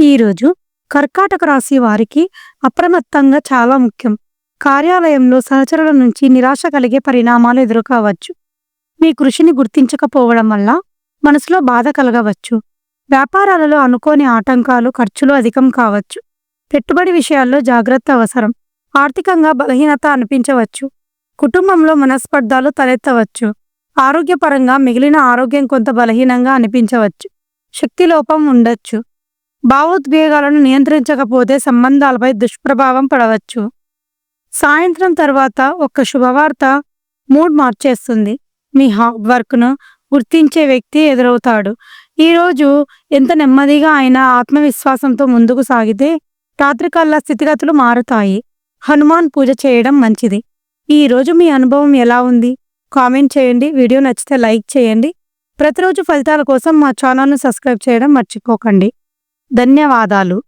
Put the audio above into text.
ఈరోజు కర్కాటక రాశి వారికి అప్రమత్తంగా చాలా ముఖ్యం. కార్యాలయంలో సహచరుల నుంచి నిరాశ కలిగే పరిణామాలు ఎదురుకావచ్చు. మీ కృషిని గుర్తించకపోవడం వల్ల మనసులో బాధ కలగవచ్చు. వ్యాపారాలలో అనుకోని ఆటంకాలు, ఖర్చులు అధికం కావచ్చు. పెట్టుబడి విషయాల్లో జాగ్రత్త అవసరం. ఆర్థికంగా బలహీనత అనిపించవచ్చు. కుటుంబంలో మనస్పర్ధాలు తలెత్తవచ్చు. ఆరోగ్యపరంగా మిగిలిన ఆరోగ్యం కొంత బలహీనంగా అనిపించవచ్చు. శక్తిలోపం ఉండొచ్చు. భావోద్వేగాలను నియంత్రించకపోతే సంబంధాలపై దుష్ప్రభావం పడవచ్చు. సాయంత్రం తర్వాత ఒక శుభవార్త మూడ్ మార్చేస్తుంది. మీ హార్డ్ వర్క్ను గుర్తించే వ్యక్తి ఎదురవుతాడు. ఈరోజు ఎంత నెమ్మదిగా అయినా ఆత్మవిశ్వాసంతో ముందుకు సాగితే రాత్రికల్లా స్థితిగతులు మారుతాయి. హనుమాన్ పూజ చేయడం మంచిది. ఈరోజు మీ అనుభవం ఎలా ఉంది? కామెంట్ చేయండి. వీడియో నచ్చితే లైక్ చేయండి. ప్రతిరోజు ఫలితాల కోసం మా ఛానల్ను సబ్స్క్రైబ్ చేయడం మర్చిపోకండి. ధన్యవాదాలు.